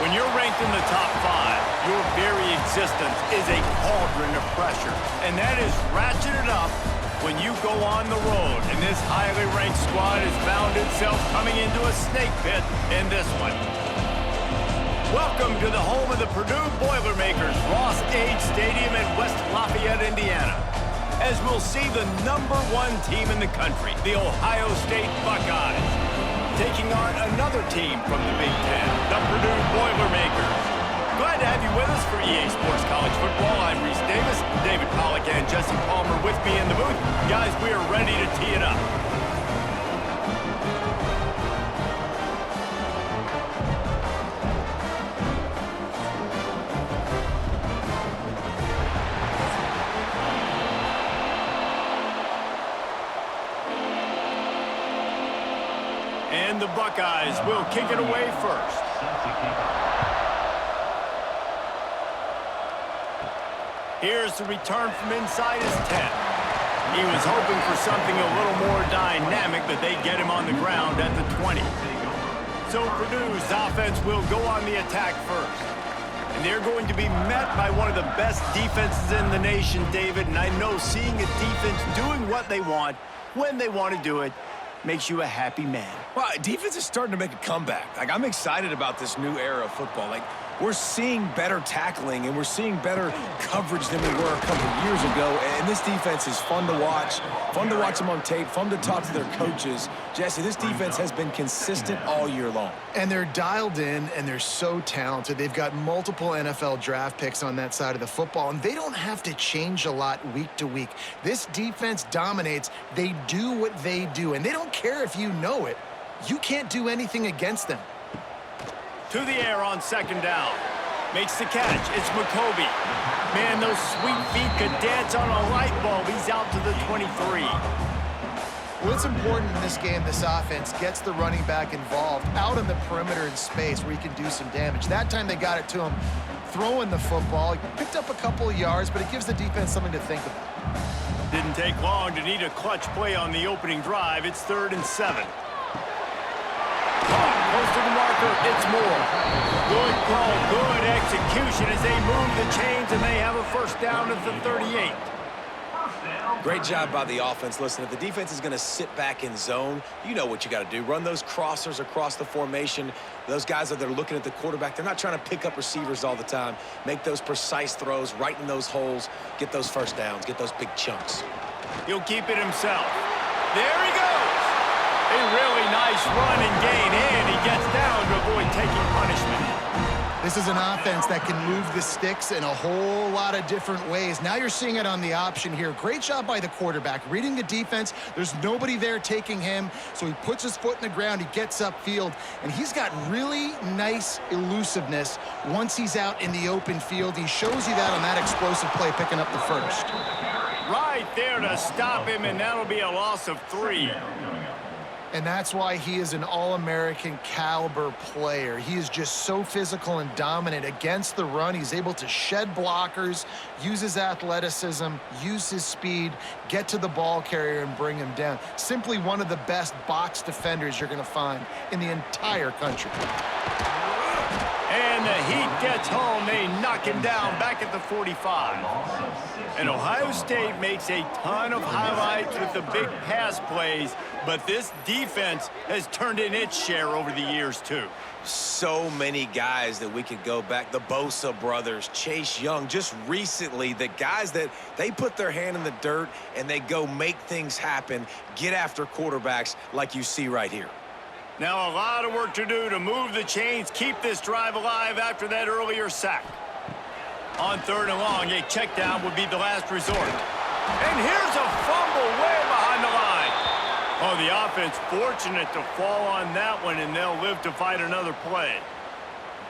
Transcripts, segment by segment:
When you're ranked in the top 5, your very existence is a cauldron of pressure. And that is ratcheted up when you go on the road. And this highly ranked squad has found itself coming into a snake pit in this one. Welcome to the home of the Purdue Boilermakers, Ross Age Stadium in West Lafayette, Indiana. As we'll see the #1 team in the country, the Ohio State Buckeyes, taking on another team from the Big Ten, the Purdue Boilermakers. Glad to have you with us for EA Sports College Football. I'm Reese Davis, David Pollack, and Jesse Palmer with me in the booth. Guys, we are ready to tee it up. And the Buckeyes will kick it away first. Here's the return from inside his 10. He was hoping for something a little more dynamic, but they get him on the ground at the 20. So Purdue's offense will go on the attack first. And they're going to be met by one of the best defenses in the nation, David. And I know seeing a defense doing what they want, when they want to do it, makes you a happy man. Well, defense is starting to make a comeback. I'm excited about this new era of football. We're seeing better tackling, and we're seeing better coverage than we were a couple of years ago. And this defense is fun to watch them on tape, fun to talk to their coaches. Jesse, this defense has been consistent all year long. And they're dialed in, and they're so talented. They've got multiple NFL draft picks on that side of the football, and they don't have to change a lot week to week. This defense dominates. They do what they do, and they don't care if you know it. You can't do anything against them. To the air on second down. Makes the catch. It's McCoby. Man, those sweet feet could dance on a light bulb. He's out to the 23. Well, it's important in this game, this offense gets the running back involved out on the perimeter in space where he can do some damage. That time they got it to him throwing the football. He picked up a couple of yards, but it gives the defense something to think about. Didn't take long to need a clutch play on the opening drive. It's 3rd and 7. Close to the marker, it's Moore. Good call, good execution as they move the chains, and they have a first down at the 38. Great job by the offense. Listen, if the defense is going to sit back in zone, you know what you got to do. Run those crossers across the formation. Those guys that are looking at the quarterback, they're not trying to pick up receivers all the time. Make those precise throws right in those holes. Get those first downs. Get those big chunks. He'll keep it himself. There he goes. A really nice run and gain, and he gets down to avoid taking punishment. This is an offense that can move the sticks in a whole lot of different ways. Now you're seeing it on the option here. Great job by the quarterback. Reading the defense, there's nobody there taking him, so he puts his foot in the ground, he gets upfield, and he's got really nice elusiveness once he's out in the open field. He shows you that on that explosive play, picking up the first. Right there to stop him, and that'll be a loss of 3. And that's why he is an All-American caliber player. He is just so physical and dominant against the run. He's able to shed blockers, use his athleticism, use his speed, get to the ball carrier and bring him down. Simply one of the best box defenders you're going to find in the entire country. And the Heat gets home. They knock him down back at the 45. And Ohio State makes a ton of highlights with the big pass plays, but this defense has turned in its share over the years, too. So many guys that we could go back. The Bosa brothers, Chase Young, just recently, the guys that they put their hand in the dirt and they go make things happen, get after quarterbacks like you see right here. Now a lot of work to do to move the chains, keep this drive alive after that earlier sack. On 3rd and long, a check down would be the last resort. And here's a fumble way behind the line. Oh, the offense fortunate to fall on that one, and they'll live to fight another play.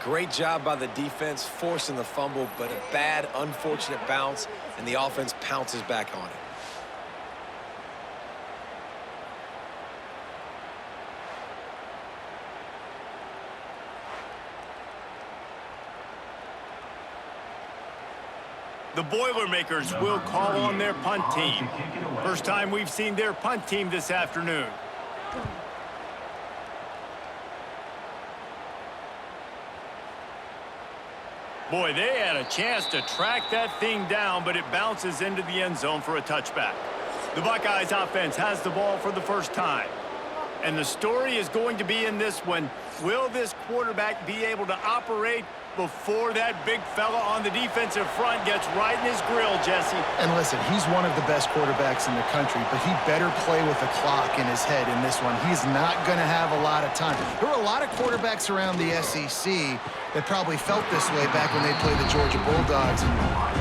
Great job by the defense forcing the fumble, but a bad, unfortunate bounce, and the offense pounces back on it. The Boilermakers will call on their punt team. First time we've seen their punt team this afternoon. Boy, they had a chance to track that thing down, but it bounces into the end zone for a touchback. The Buckeyes offense has the ball for the first time. And the story is going to be in this one. Will this quarterback be able to operate before that big fella on the defensive front gets right in his grill, Jesse? And listen, he's one of the best quarterbacks in the country, but he better play with the clock in his head in this one. He's not going to have a lot of time. There were a lot of quarterbacks around the SEC that probably felt this way back when they played the Georgia Bulldogs and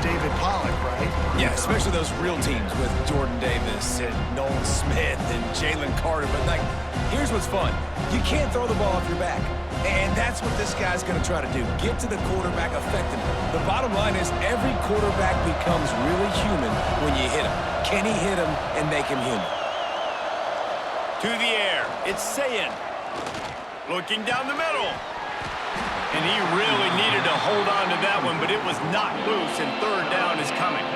David Pollock, right? Yeah, especially those real teams with Jordan Davis and Nolan Smith and Jalen Carter. But, like, here's what's fun. You can't throw the ball off your back. And that's what this guy's going to try to do. Get to the quarterback effectively. The bottom line is every quarterback becomes really human when you hit him. Can he hit him and make him human? To the air. It's Sayin. Looking down the middle. And he really needed to hold on to that one, but it was knocked loose, and third down is coming.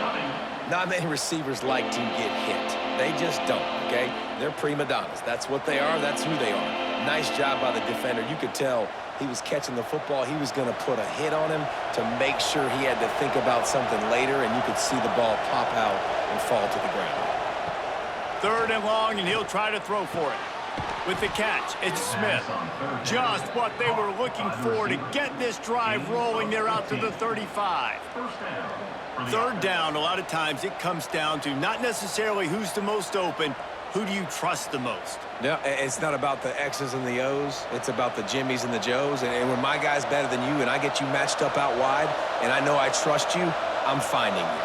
Not many receivers like to get hit. They just don't, okay? They're prima donnas. That's what they are. That's who they are. Nice job by the defender. You could tell he was catching the football. He was going to put a hit on him to make sure he had to think about something later, and you could see the ball pop out and fall to the ground. Third and long, and he'll try to throw for it. With the catch, it's Smith. Just what they were looking for to get this drive rolling. They're out to the 35. Third down, a lot of times it comes down to not necessarily who's the most open, who do you trust the most? No, it's not about the X's and the O's. It's about the Jimmies and the Joes. And when my guy's better than you and I get you matched up out wide and I know I trust you, I'm finding you.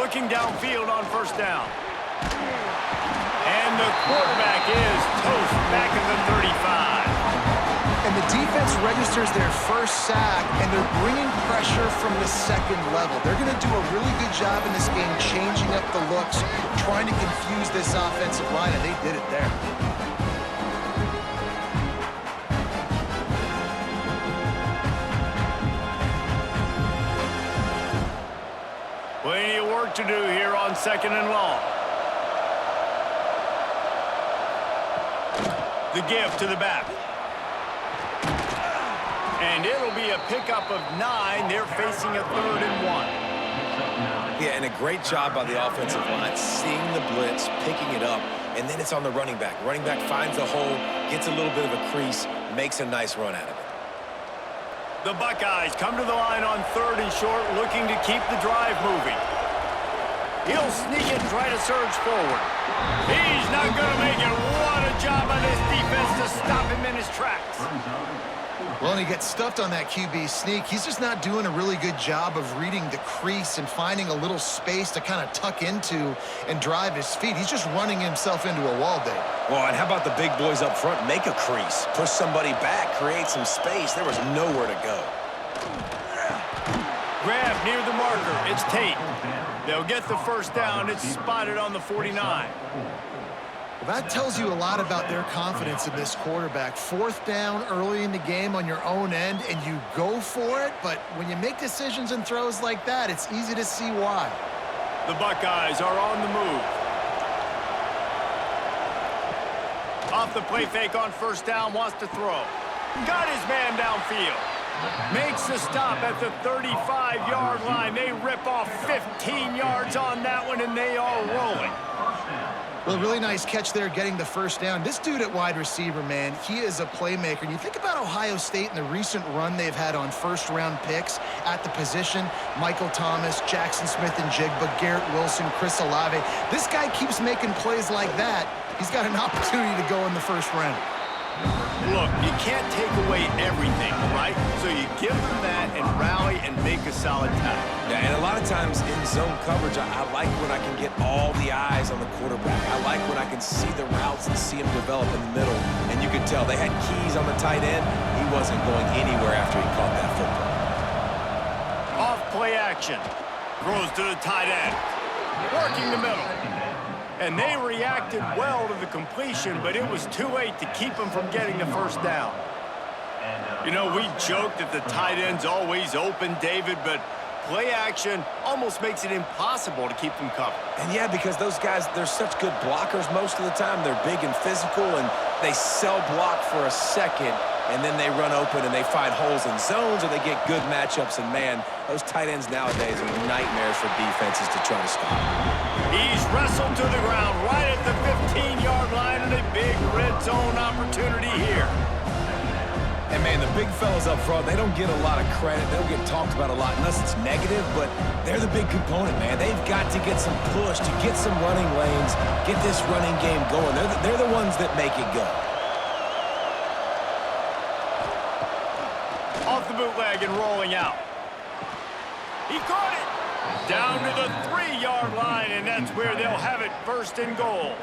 Looking downfield on first down. And the quarterback is toast back at the 35. And the defense registers their first sack, and they're bringing pressure from the second level. They're going to do a really good job in this game changing up the looks, trying to confuse this offensive line, and they did it there. Plenty of work to do here on second and long. The give to the back. And it'll be a pickup of 9. They're facing a 3rd and 1. Yeah, and a great job by the offensive line, seeing the blitz, picking it up, and then it's on the running back. Running back finds a hole, gets a little bit of a crease, makes a nice run out of it. The Buckeyes come to the line on 3rd and short, looking to keep the drive moving. He'll sneak it and try to surge forward. He's not going to make it. What a job by this defense to stop him in his tracks. Well, and he gets stuffed on that QB sneak. He's just not doing a really good job of reading the crease and finding a little space to kind of tuck into and drive his feet. He's just running himself into a wall there. Well, and how about the big boys up front? Make a crease, push somebody back, create some space. There was nowhere to go. Grab near the marker. It's Tate. They'll get the first down. It's spotted on the 49. Well, that tells you a lot about their confidence in this quarterback. 4th down early in the game on your own end, and you go for it. But when you make decisions and throws like that, it's easy to see why. The Buckeyes are on the move. Off the play fake on first down, wants to throw. Got his man downfield. Makes the stop at the 35-yard line. They rip off 15 yards on that one, and they are rolling. Well, really nice catch there getting the first down. This dude at wide receiver, man, he is a playmaker. And you think about Ohio State and the recent run they've had on first-round picks at the position. Michael Thomas, Jackson Smith-Njigba, Garrett Wilson, Chris Olave. This guy keeps making plays like that. He's got an opportunity to go in the first round. Look, you can't take away everything, right? So you give them that and rally and make a solid tackle. Yeah, and a lot of times in zone coverage, I like when I can get all the eyes on the quarterback. I like when I can see the routes and see him develop in the middle. And you could tell they had keys on the tight end. He wasn't going anywhere after he caught that football. Off play action. Throws to the tight end. Working the middle. And they reacted well to the completion, but it was too late to keep them from getting the first down. You know, we joked that the tight end's always open, David, but play action almost makes it impossible to keep them covered. And yeah, because those guys, they're such good blockers most of the time. They're big and physical, and they sell block for a second, and then they run open and they find holes in zones or they get good matchups. And, man, those tight ends nowadays are nightmares for defenses to try to stop. He's wrestled to the ground right at the 15-yard line, and a big red zone opportunity here. And, man, the big fellas up front, they don't get a lot of credit. They don't get talked about a lot unless it's negative, but they're the big component, man. They've got to get some push, to get some running lanes, get this running game going. They're the ones that make it go. Off the bootleg and rolling out. He caught it. Down to the 3-yard line, and that's where they'll have it, first and goal.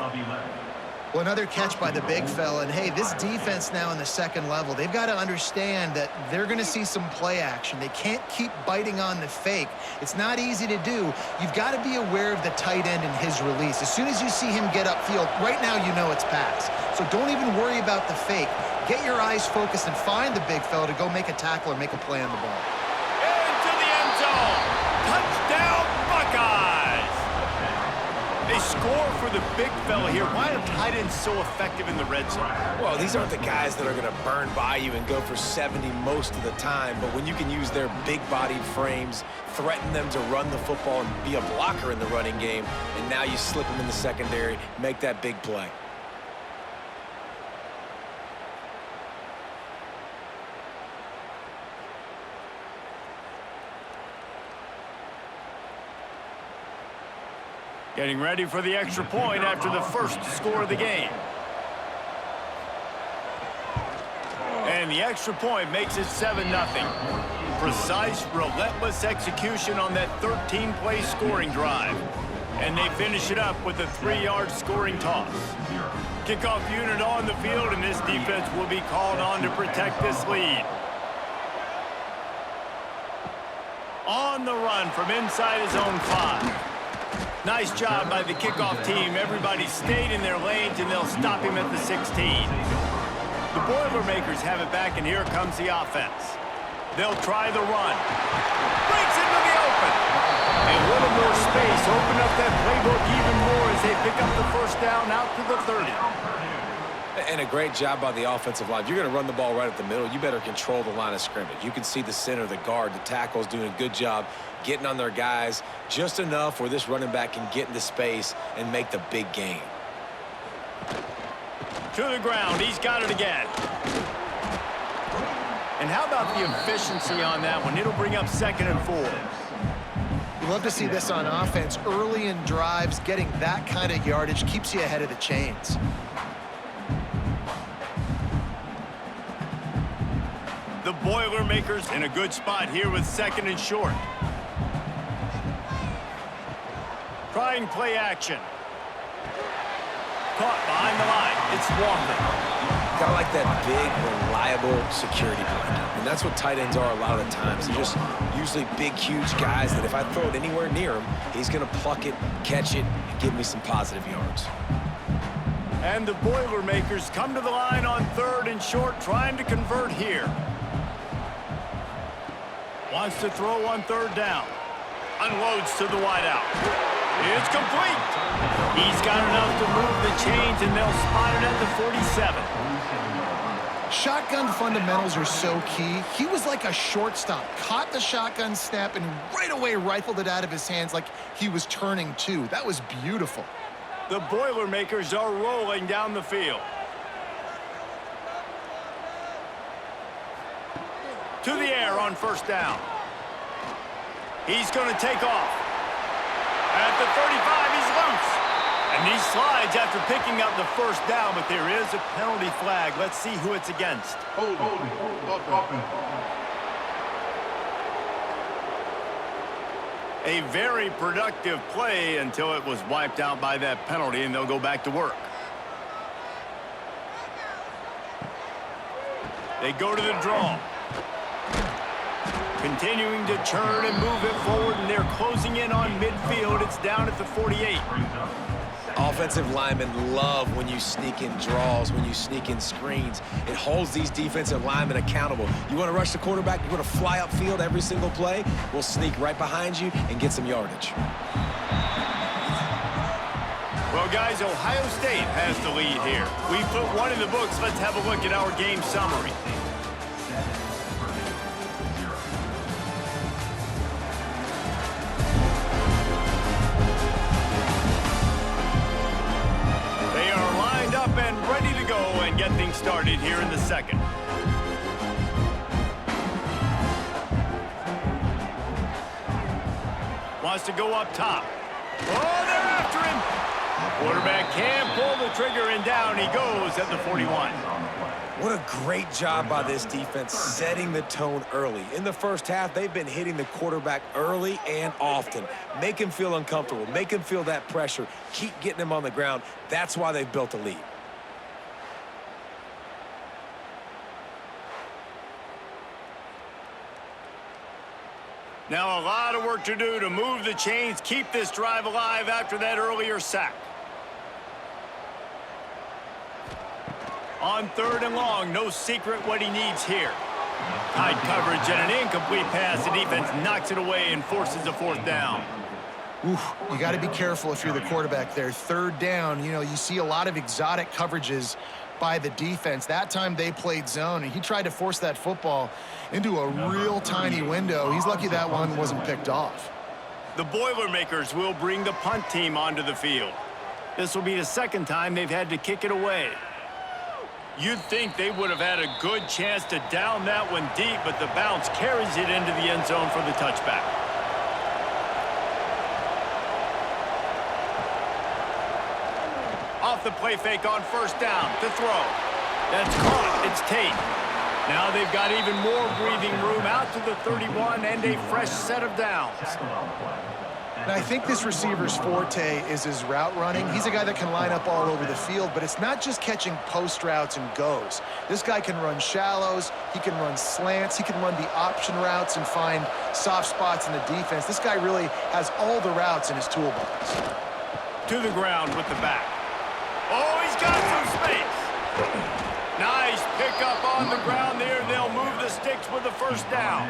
Well, another catch by the big fella. And, hey, this defense now in the second level, they've got to understand that they're going to see some play action. They can't keep biting on the fake. It's not easy to do. You've got to be aware of the tight end and his release. As soon as you see him get upfield, right now you know it's pass. So don't even worry about the fake. Get your eyes focused and find the big fella to go make a tackle or make a play on the ball. Into the end zone. Touchdown, Buckeyes. They score for the big fella here. Why are tight ends so effective in the red zone? Well, these aren't the guys that are going to burn by you and go for 70 most of the time, but when you can use their big-bodied frames, threaten them to run the football and be a blocker in the running game, and now you slip them in the secondary, make that big play. Getting ready for the extra point after the first score of the game. And the extra point makes it 7-0. Precise, relentless execution on that 13-play scoring drive. And they finish it up with a 3-yard scoring toss. Kickoff unit on the field, and this defense will be called on to protect this lead. On the run from inside his own 5. Nice job by the kickoff team. Everybody stayed in their lanes, and they'll stop him at the 16. The Boilermakers have it back, and here comes the offense. They'll try the run. Breaks into the open. A little more space. Open up that playbook even more as they pick up the first down out to the 30. And a great job by the offensive line. If you're going to run the ball right at the middle, you better control the line of scrimmage. You can see the center, the guard, the tackle's doing a good job getting on their guys just enough where this running back can get into space and make the big game. To the ground. He's got it again. And how about the efficiency on that one? It'll bring up 2nd and 4. You love to see this on offense. Early in drives, getting that kind of yardage keeps you ahead of the chains. The Boilermakers in a good spot here with 2nd and short. Trying play action. Caught behind the line. It's Walker. Got like that big, reliable security blanket. And that's what tight ends are a lot of the times. They're just usually big, huge guys that if I throw it anywhere near him, he's going to pluck it, catch it, and give me some positive yards. And the Boilermakers come to the line on 3rd and short, trying to convert here. Wants to throw on 3rd down. Unloads to the wideout. It's complete. He's got enough to move the chains, and they'll spot it at the 47. Shotgun fundamentals are so key. He was like a shortstop. Caught the shotgun snap and right away rifled it out of his hands like he was turning 2. That was beautiful. The Boilermakers are rolling down the field. To the air on 1st down. He's going to take off. At the 35, he's loose. And he slides after picking up the 1st down, but there is a penalty flag. Let's see who it's against. A very productive play until it was wiped out by that penalty, and they'll go back to work. They go to the draw. Continuing to turn and move it forward, and they're closing in on midfield. It's down at the 48. Offensive linemen love when you sneak in draws, when you sneak in screens. It holds these defensive linemen accountable. You want to rush the quarterback, you want to fly upfield every single play, we'll sneak right behind you and get some yardage. Well, guys, Ohio State has the lead here. We put one in the books. Let's have a look at our game summary. They are lined up and ready to go and get things started here in the second. Wants to go up top. Oh, they're after him. Quarterback can't pull the trigger, and down he goes at the 41. What a great job by this defense setting the tone early. In the first half, they've been hitting the quarterback early and often. Make him feel uncomfortable. Make him feel that pressure. Keep getting him on the ground. That's why they've built a lead. Now a lot of work to do to move the chains, keep this drive alive after that earlier sack. On 3rd and long, no secret what he needs here. Tight coverage and an incomplete pass. The defense knocks it away and forces a 4th down. Oof, you got to be careful if you're the quarterback there. 3rd down, you know, you see a lot of exotic coverages by the defense. That time they played zone, and he tried to force that football into a real tiny window. He's lucky that one wasn't picked off. The Boilermakers will bring the punt team onto the field. This will be the 2nd time they've had to kick it away. You'd think they would have had a good chance to down that one deep, but the bounce carries it into the end zone for the touchback. Off the play fake on 1st down to throw. That's caught. It's Tate. Now they've got even more breathing room out to the 31 and a fresh set of downs. And I think this receiver's forte is his route running. He's a guy that can line up all over the field, but it's not just catching post routes and goes. This guy can run shallows, he can run slants, he can run the option routes and find soft spots in the defense. This guy really has all the routes in his toolbox. To the ground with the back. Oh, he's got some space. Nice pickup on the ground there. They'll move the Stix with the 1st down.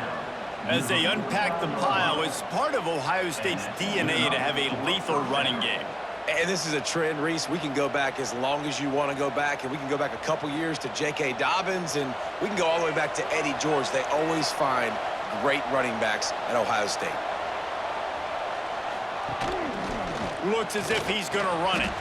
As they unpack the pile, it's part of Ohio State's DNA to have a lethal running game. And this is a trend, Reese. We can go back as long as you want to go back, and we can go back a couple years to J.K. Dobbins, and we can go all the way back to Eddie George. They always find great running backs at Ohio State. Looks as if he's going to run it.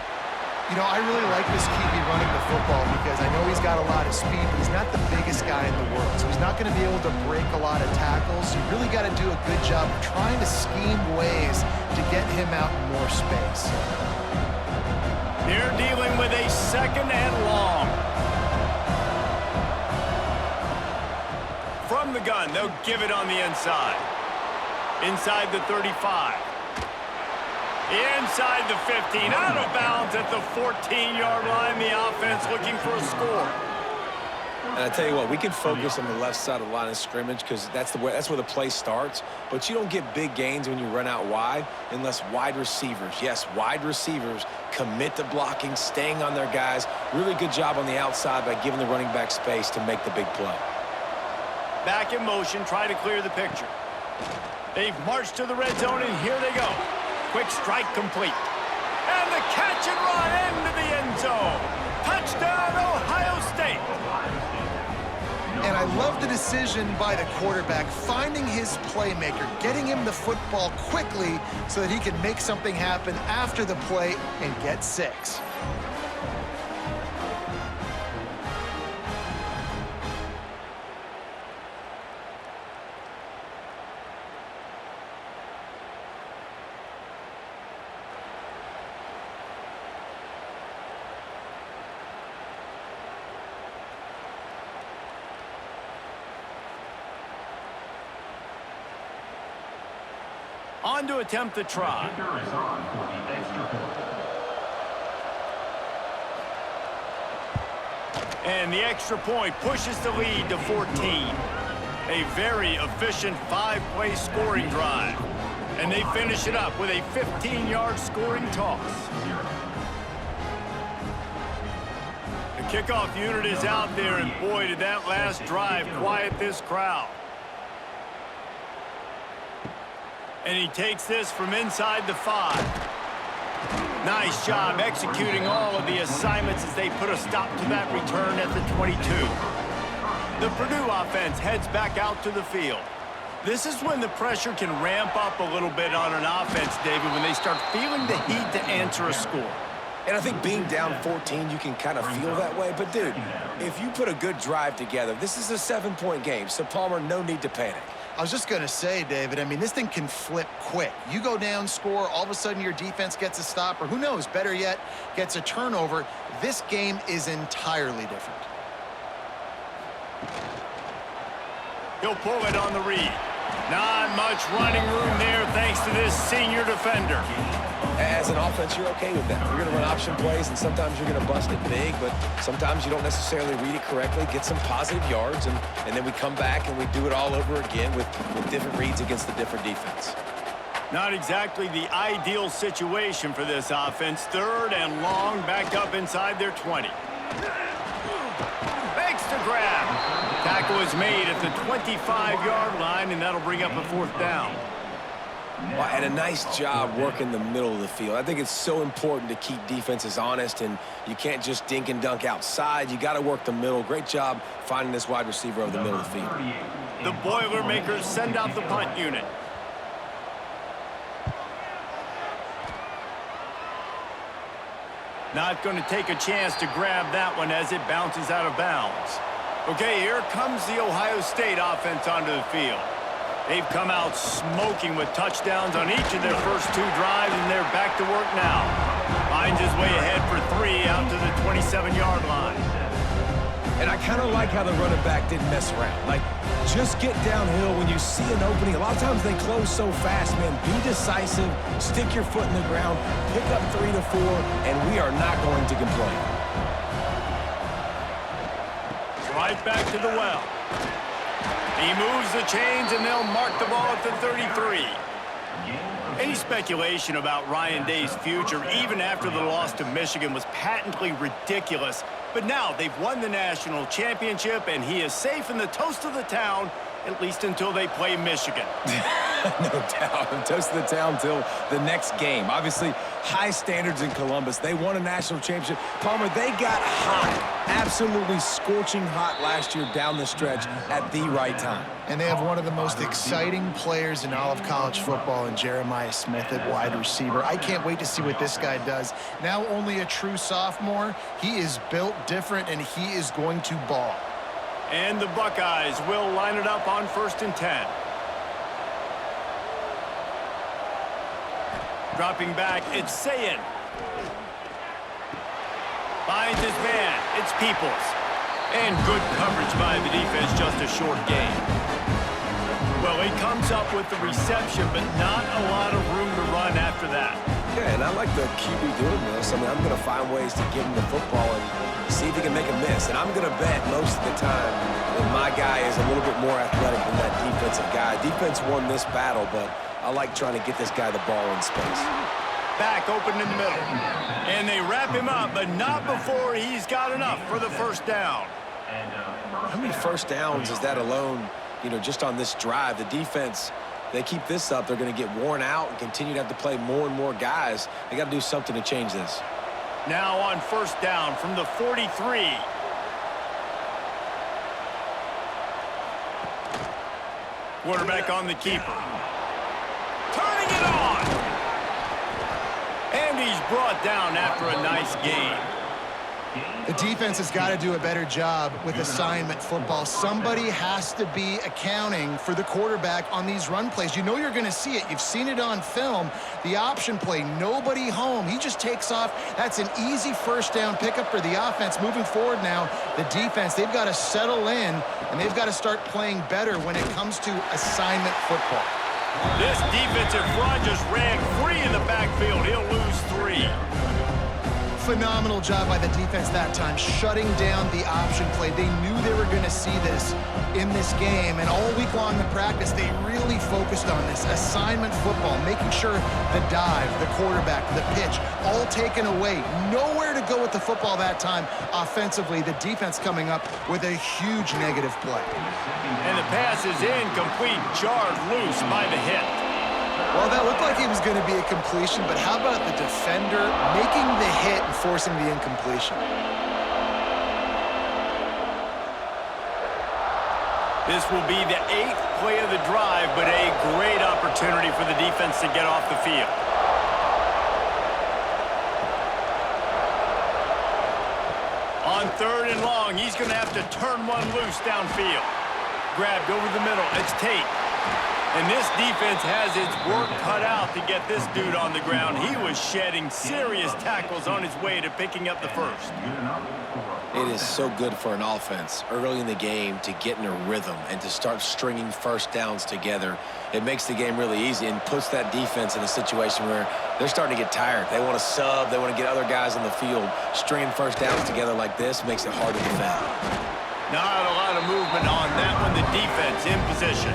You know, I really like this QB running the football because I know he's got a lot of speed, but he's not the biggest guy in the world. So he's not going to be able to break a lot of tackles. You really got to do a good job of trying to scheme ways to get him out in more space. They're dealing with a 2nd and long. From the gun, they'll give it on the inside. Inside the 35. Inside the 15, out of bounds at the 14-yard line. The offense looking for a score. And I tell you what, we can focus on the left side of the line of scrimmage because that's where the play starts. But you don't get big gains when you run out wide unless wide receivers, yes, wide receivers, commit to blocking, staying on their guys. Really good job on the outside by giving the running back space to make the big play. Back in motion, try to clear the picture. They've marched to the red zone, and here they go. Quick strike complete. And the catch and run into the end zone. Touchdown, Ohio State. And I love the decision by the quarterback, finding his playmaker, getting him the football quickly so that he can make something happen after the play and get 6. On to attempt the try. And the extra point pushes the lead to 14. A very efficient 5-play scoring drive. And they finish it up with a 15-yard scoring toss. The kickoff unit is out there, and boy, did that last drive quiet this crowd. And he takes this from inside the 5. Nice job executing all of the assignments as they put a stop to that return at the 22. The Purdue offense heads back out to the field. This is when the pressure can ramp up a little bit on an offense, David, when they start feeling the heat to answer a score. And I think being down 14, you can kind of feel that way. But, dude, if you put a good drive together, this is a 7-point game. So, Palmer, no need to panic. I was just going to say, David, I mean, this thing can flip quick. You go down, score, all of a sudden your defense gets a stop, or who knows, better yet, gets a turnover. This game is entirely different. He'll pull it on the read. Not much running room there thanks to this senior defender. As an offense, you're okay with that. You're going to run option plays, and sometimes you're going to bust it big, but sometimes you don't necessarily read it correctly, get some positive yards, and then we come back and we do it all over again with different reads against the different defense. Not exactly the ideal situation for this offense. 3rd and long, back up inside their 20. Makes the grab. Tackle is made at the 25-yard line, and that'll bring up a 4th down. Well, and a nice job working the middle of the field. I think it's so important to keep defenses honest, and you can't just dink and dunk outside. You got to work the middle. Great job finding this wide receiver over the middle of the field. The Boilermakers send out the punt unit. Not going to take a chance to grab that one as it bounces out of bounds. Okay, here comes the Ohio State offense onto the field. They've come out smoking with touchdowns on each of their first 2 drives, and they're back to work now. Finds his way ahead for 3 out to the 27-yard line. And I kind of like how the running back didn't mess around. Like, just get downhill when you see an opening. A lot of times they close so fast, man. Be decisive, stick your foot in the ground, pick up 3 to 4, and we are not going to complain. Right back to the well. He moves the chains, and they'll mark the ball at the 33. Any speculation about Ryan Day's future, even after the loss to Michigan, was patently ridiculous. But now they've won the national championship, and he is safe in the toast of the town, at least until they play Michigan. No doubt. Toast of the town till the next game. Obviously, high standards in Columbus. They won a national championship. Palmer, they got hot, absolutely scorching hot last year down the stretch at the right time. And they have one of the most exciting players in all of college football in Jeremiah Smith at wide receiver. I can't wait to see what this guy does. Now only a true sophomore. He is built different, and he is going to ball. And the Buckeyes will line it up on 1st and 10. Dropping back, it's Sayin. Finds his man, it's Peoples. And good coverage by the defense, just a short gain. Well, he comes up with the reception, but not a lot of room to run after that. Yeah, and I like the QB doing this. I mean, I'm going to find ways to give him the football and see if he can make a miss. And I'm going to bet most of the time that my guy is a little bit more athletic than that defensive guy. Defense won this battle, but I like trying to get this guy the ball in space. Back open in the middle. And they wrap him up, but not before he's got enough for the 1st down. How many first downs is that alone, just on this drive? The defense, they keep this up, they're going to get worn out and continue to have to play more and more guys. They got to do something to change this. Now on 1st down from the 43. Quarterback on the keeper. Turning it on. And he's brought down after a nice gain. The defense has got to do a better job with assignment football. Somebody has to be accounting for the quarterback on these run plays. You know you're going to see it. You've seen it on film. The option play, nobody home. He just takes off. That's an easy 1st down pickup for the offense. Moving forward now, the defense, they've got to settle in, and they've got to start playing better when it comes to assignment football. This defensive front just ran free in the backfield. He'll lose 3. Phenomenal job by the defense that time, shutting down the option play. They knew they were going to see this in this game, and all week long in practice, they really focused on this assignment football, making sure the dive, the quarterback, the pitch, all taken away. Nowhere to go with the football that time offensively. The defense coming up with a huge negative play. And the pass is incomplete, jarred loose by the hit. Well, that looked like it was going to be a completion, but how about the defender making the hit and forcing the incompletion? This will be the 8th play of the drive, but a great opportunity for the defense to get off the field. On 3rd and long, he's going to have to turn one loose downfield. Grabbed over the middle. It's Tate. And this defense has its work cut out to get this dude on the ground. He was shedding serious tackles on his way to picking up the first. It is so good for an offense early in the game to get in a rhythm and to start stringing first downs together. It makes the game really easy and puts that defense in a situation where they're starting to get tired. They want to sub. They want to get other guys on the field. Stringing first downs together like this makes it hard to defend. Not a lot of movement on that one. The defense in position.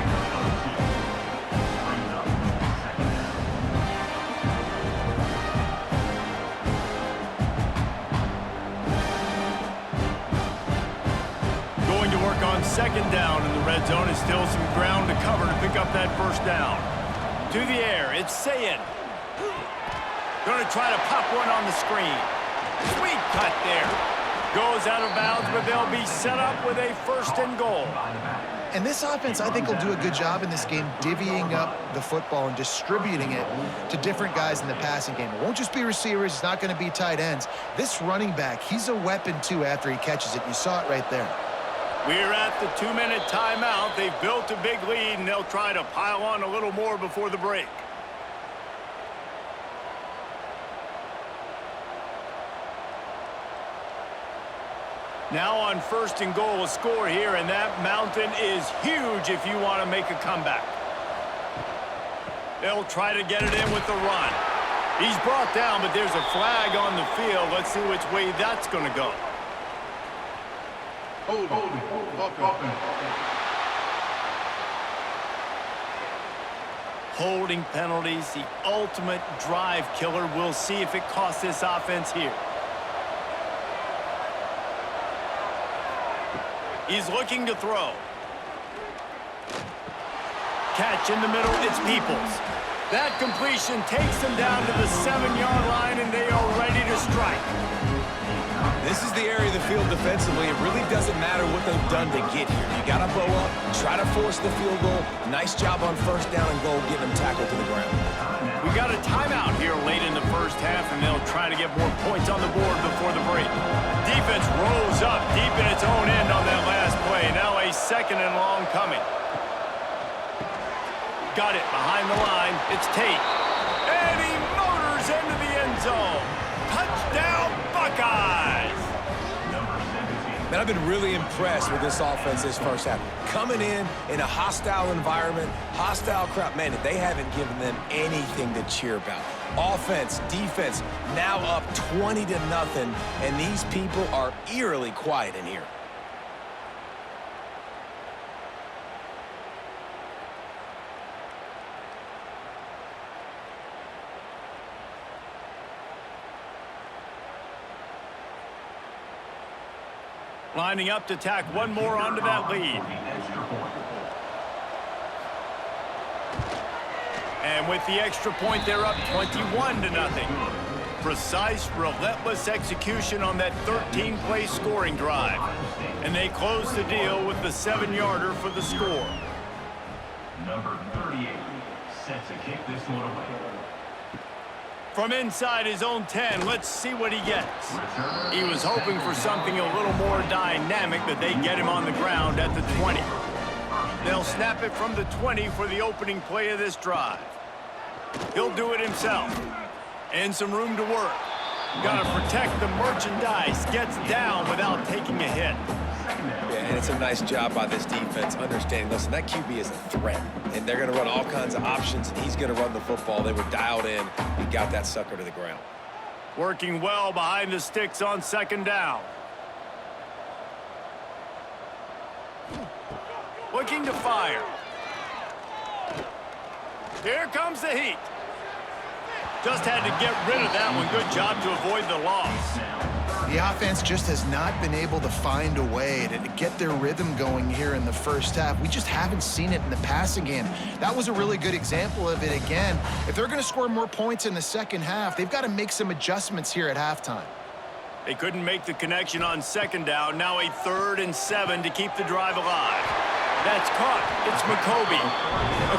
Going to work on 2nd down in the red zone. Is still some ground to cover to pick up that first down. To the air, it's Sayin. Going to try to pop one on the screen. Sweet cut there. Goes out of bounds, but they'll be set up with a 1st and goal. And this offense, I think, will do a good job in this game divvying up the football and distributing it to different guys in the passing game. It won't just be receivers. It's not going to be tight ends. This running back, he's a weapon, too, after he catches it. You saw it right there. We're at the 2-minute timeout. They've built a big lead, and they'll try to pile on a little more before the break. Now on 1st and goal, a score here, and that mountain is huge if you want to make a comeback. They'll try to get it in with the run. He's brought down, but there's a flag on the field. Let's see which way that's going to go. Holding penalties, the ultimate drive killer. We'll see if it costs this offense here. He's looking to throw. Catch in the middle, it's Peoples. That completion takes them down to the 7-yard line, and they are ready to strike. This is the area of the field defensively. It really doesn't matter what they've done to get here. You got to bow up, try to force the field goal. Nice job on 1st down and goal, get them tackled to the ground. We got a timeout here late in the 1st half, and they'll try to get more points on the board before the break. Defense rose up deep in its own end on that last play. Now a 2nd and long coming. Got it behind the line. It's Tate. And he motors into the end zone. Touchdown, Buckeyes! Man, I've been really impressed with this offense this 1st half. Coming in a hostile environment, hostile crowd. Man, they haven't given them anything to cheer about. Offense, defense, now up 20-0, and these people are eerily quiet in here. Lining up to tack one more onto that lead. And with the extra point, they're up 21-0. Precise, relentless execution on that 13-play scoring drive. And they close the deal with the 7-yarder for the score. Number 38 set to kick this one away. From inside his own 10, let's see what he gets. He was hoping for something a little more dynamic, but they get him on the ground at the 20. They'll snap it from the 20 for the opening play of this drive. He'll do it himself. And some room to work. Got to protect the merchandise. Gets down without taking a hit. Yeah, and it's a nice job by this defense understanding, listen, that QB is a threat, and they're going to run all kinds of options, and he's going to run the football. They were dialed in. He got that sucker to the ground. Working well behind the sticks on 2nd down. Looking to fire. Here comes the heat. Just had to get rid of that one. Good job to avoid the loss. The offense just has not been able to find a way to get their rhythm going here in the 1st half. We just haven't seen it in the passing game. That was a really good example of it again. If they're going to score more points in the 2nd half, they've got to make some adjustments here at halftime. They couldn't make the connection on 2nd down. Now a 3rd and 7 to keep the drive alive. That's caught. It's McCoby.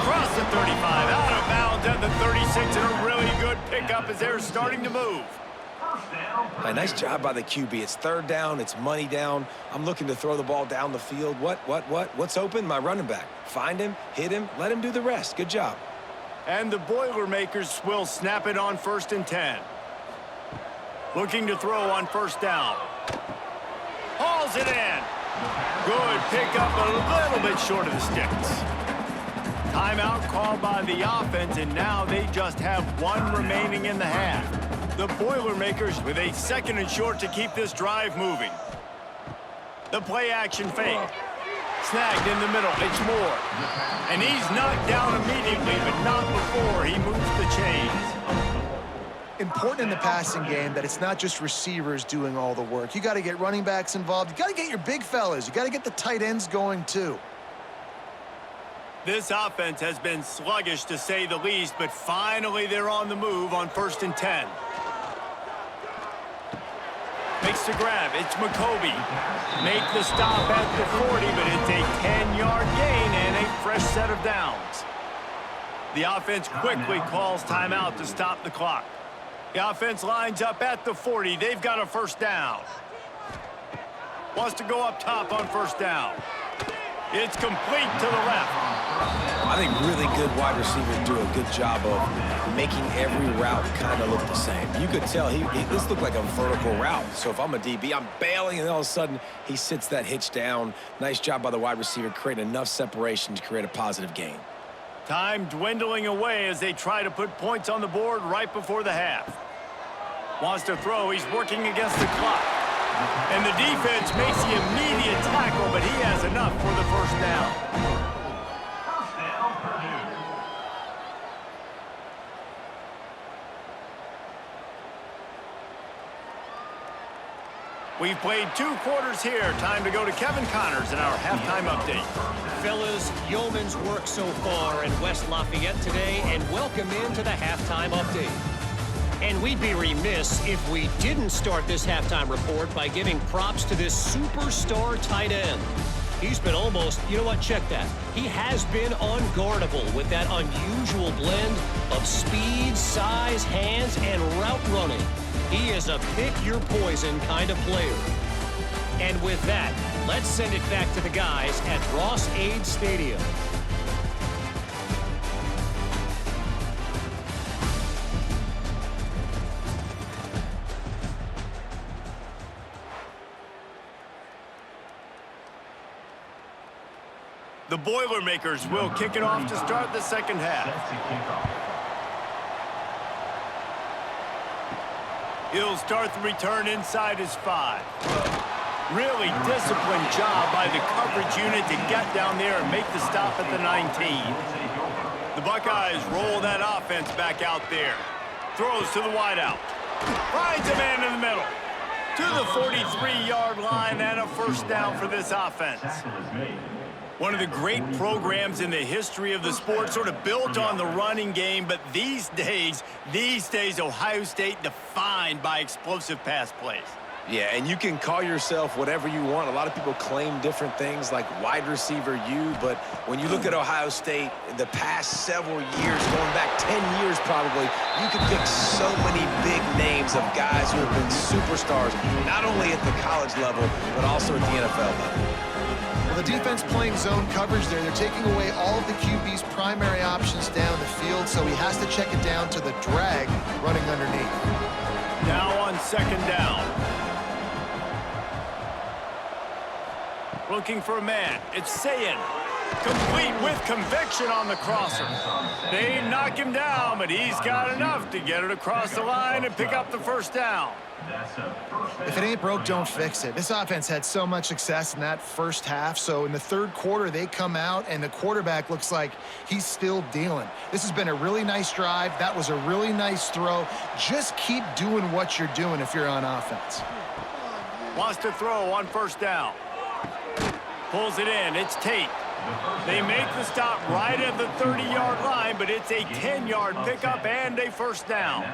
Across the 35, out of bounds at the 36, and a really good pickup as they're starting to move. Hey, nice job by the QB. It's third down. It's money down. I'm looking to throw the ball down the field. What's open? My running back. Find him, hit him, let him do the rest. Good job. And the Boilermakers will snap it on 1st and 10. Looking to throw on 1st down. Hauls it in. Good pickup, a little bit short of the sticks. Timeout called by the offense, and now they just have one remaining in the half. The Boilermakers with a 2nd and short to keep this drive moving. The play action fake. Snagged in the middle. It's Moore. And he's knocked down immediately, but not before he moves the chains. Important in the passing game that it's not just receivers doing all the work. You got to get running backs involved. You got to get your big fellas. You got to get the tight ends going too. This offense has been sluggish to say the least, but finally they're on the move on 1st and 10. Makes the grab. It's McCoby. Make the stop at the 40, but it's a 10-yard gain and a fresh set of downs. The offense quickly calls timeout to stop the clock. The offense lines up at the 40. They've got a 1st down. Wants to go up top on 1st down. It's complete to the left. I think really good wide receivers do a good job of making every route kind of look the same. You could tell this looked like a vertical route. So if I'm a DB, I'm bailing, and all of a sudden he sits that hitch down. Nice job by the wide receiver, creating enough separation to create a positive gain. Time dwindling away as they try to put points on the board right before the half. Wants to throw. He's working against the clock. And the defense makes the immediate tackle, but he has enough for the 1st down. First down, Purdue. We've played 2 quarters here. Time to go to Kevin Connors in our halftime update. Fellas, yeoman's work so far in West Lafayette today, and welcome into the halftime update. And we'd be remiss if we didn't start this halftime report by giving props to this superstar tight end. He's been almost, you know what, check that. He has been unguardable with that unusual blend of speed, size, hands, and route running. He is a pick-your-poison kind of player. And with that, let's send it back to the guys at Ross-Ade Stadium. The Boilermakers will kick it off to start the 2nd half. Set to kick off. He'll start the return inside his 5. Really disciplined job by the coverage unit to get down there and make the stop at the 19. The Buckeyes roll that offense back out there. Throws to the wideout. Finds a man in the middle. To the 43-yard line and a 1st down for this offense. Tackle is made. One of the great programs in the history of the sport, sort of built on the running game, but these days, Ohio State defined by explosive pass plays. Yeah, and you can call yourself whatever you want. A lot of people claim different things like wide receiver U, but when you look at Ohio State, the past several years, going back 10 years probably, you could pick so many big names of guys who have been superstars, not only at the college level, but also at the NFL level. Well, the defense playing zone coverage there. They're taking away all of the QB's primary options down the field, so he has to check it down to the drag running underneath. Now on 2nd down. Looking for a man. It's Sayin. Complete with conviction on the crosser. They knock him down, but he's got enough to get it across the line and pick up the 1st down. If it ain't broke, don't fix it. This offense had so much success in that 1st half, so in the 3rd quarter, they come out, and the quarterback looks like he's still dealing. This has been a really nice drive. That was a really nice throw. Just keep doing what you're doing if you're on offense. Wants to throw on 1st down. Pulls it in. It's Tate. They make the stop right at the 30-yard line, but it's a 10-yard pickup and a first down.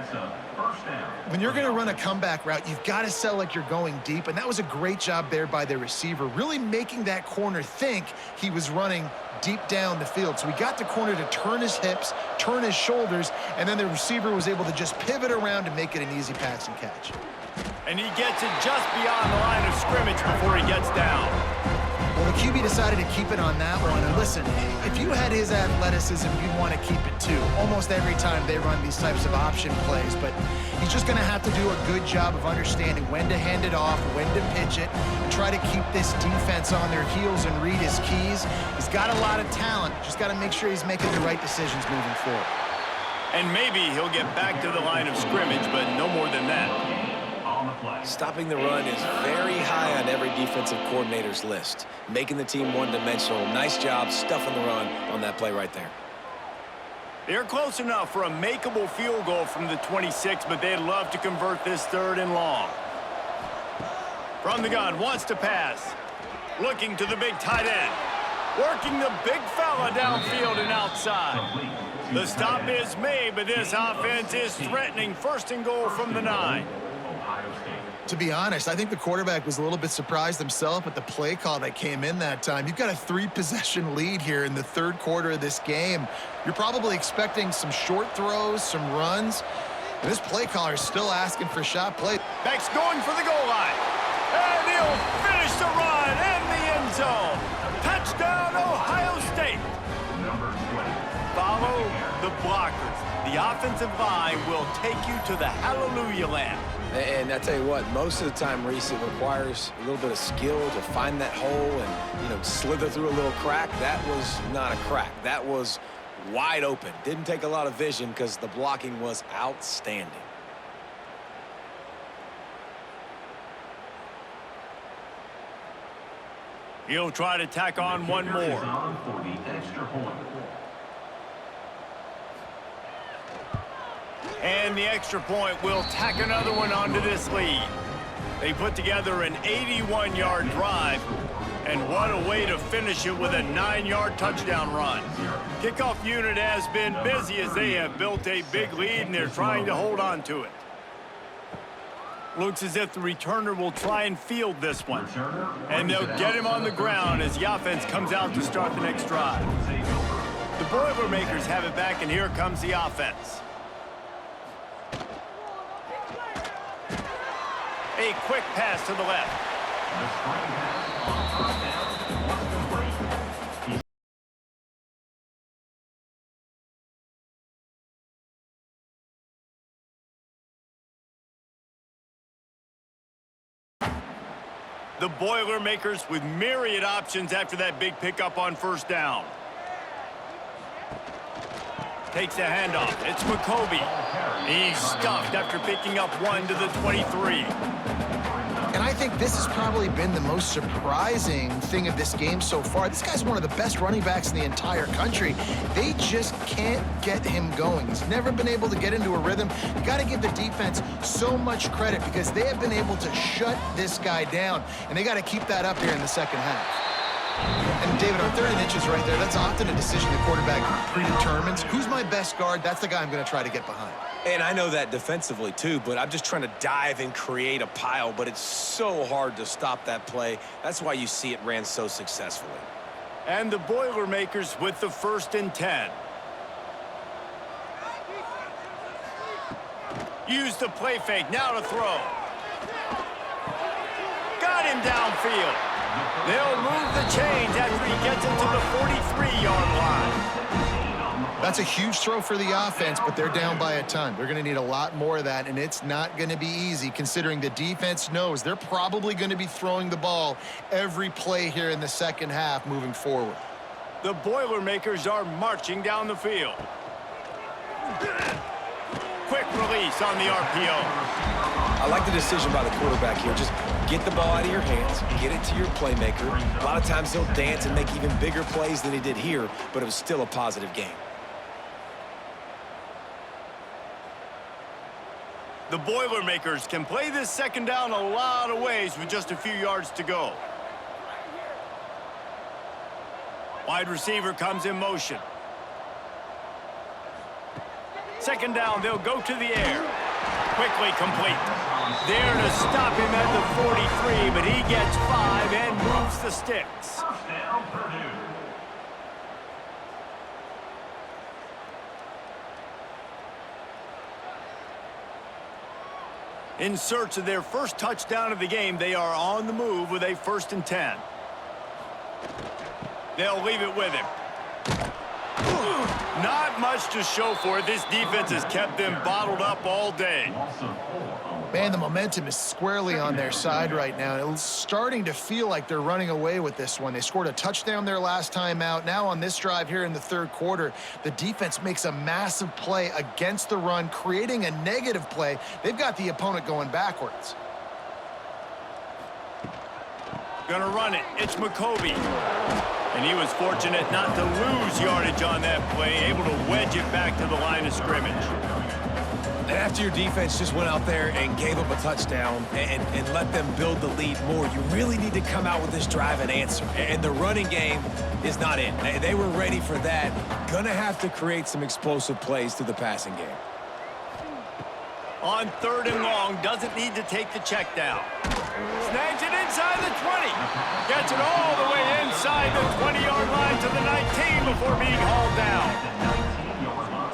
When you're going to run a comeback route, you've got to sell like you're going deep, and that was a great job there by the receiver, really making that corner think he was running deep down the field. So he got the corner to turn his hips, turn his shoulders, and then the receiver was able to just pivot around and make it an easy pass and catch. And he gets it just beyond the line of scrimmage before he gets down. Well, the QB decided to keep it on that one. And listen, if you had his athleticism, you'd want to keep it too. Almost every time they run these types of option plays. But he's just going to have to do a good job of understanding when to hand it off, when to pitch it, and try to keep this defense on their heels and read his keys. He's got a lot of talent. Just got to make sure he's making the right decisions moving forward. And maybe he'll get back to the line of scrimmage, but no more than that. Stopping the run is very high on every defensive coordinator's list. Making the team one-dimensional. Nice job stuffing the run on that play right there. They're close enough for a makeable field goal from the 26, but they'd love to convert this 3rd and long. From the gun, wants to pass. Looking to the big tight end. Working the big fella downfield and outside. The stop is made, but this offense is threatening 1st and goal from the 9. To be honest, I think the quarterback was a little bit surprised himself at the play call that came in that time. You've got a 3-possession lead here in the 3rd quarter of this game. You're probably expecting some short throws, some runs. And this play caller is still asking for shot play. Beck's going for the goal line. And he'll finish the run in the end zone. Touchdown, Ohio State. Follow the blockers. The offensive line will take you to the hallelujah land. And I tell you what, most of the time, Reese, it requires a little bit of skill to find that hole and, you know, slither through a little crack. That was not a crack. That was wide open. Didn't take a lot of vision because the blocking was outstanding. He'll try to tack on one more. And the extra point will tack another one onto this lead. They put together an 81-yard drive, and what a way to finish it with a 9-yard touchdown run. Kickoff unit has been busy as they have built a big lead, and they're trying to hold on to it. Looks as if the returner will try and field this one. And they'll get him on the ground as the offense comes out to start the next drive. The Boilermakers have it back, and here comes the offense. A quick pass to the left. The Boilermakers with myriad options after that big pickup on 1st down. Takes a handoff. It's McCoby. He's stuffed after picking up 1 to the 23. And I think this has probably been the most surprising thing of this game so far. This guy's one of the best running backs in the entire country. They just can't get him going. He's never been able to get into a rhythm. You got to give the defense so much credit because they have been able to shut this guy down, and they got to keep that up here in the 2nd half. And David, on 3rd and inches right there, that's often a decision the quarterback predetermines. Who's my best guard? That's the guy I'm going to try to get behind. And I know that defensively too, but I'm just trying to dive and create a pile, but it's so hard to stop that play. That's why you see it ran so successfully. And the Boilermakers with the 1st and 10. Use the play fake, now to throw. Got him downfield. They'll move the chains after he gets into the 43-yard line. That's a huge throw for the offense, but they're down by a ton. They're going to need a lot more of that, and it's not going to be easy considering the defense knows they're probably going to be throwing the ball every play here in the 2nd half moving forward. The Boilermakers are marching down the field. Quick release on the RPO. I like the decision by the quarterback here. Just get the ball out of your hands, get it to your playmaker. A lot of times he'll dance and make even bigger plays than he did here, but it was still a positive game. The Boilermakers can play this 2nd down a lot of ways with just a few yards to go. Wide receiver comes in motion. Second down, they'll go to the air. Quickly complete. There to stop him at the 43, but he gets 5 and moves the sticks. First down, Purdue. In search of their first touchdown of the game, they are on the move with a 1st and 10. They'll leave it with him. Not much to show for it. This defense has kept them bottled up all day. Man, the momentum is squarely on their side right now. It's starting to feel like they're running away with this one. They scored a touchdown their last time out. Now on this drive here in the 3rd quarter, the defense makes a massive play against the run, creating a negative play. They've got the opponent going backwards. Gonna run it. It's McCovey. And he was fortunate not to lose yardage on that play, able to wedge it back to the line of scrimmage. And after your defense just went out there and gave up a touchdown and let them build the lead more, you really need to come out with this drive and answer. And the running game is not in. They were ready for that. Gonna have to create some explosive plays through the passing game. On 3rd and long, doesn't need to take the check down. Snags it inside the 20. Gets it all the way inside the 20-yard line to the 19 before being hauled down.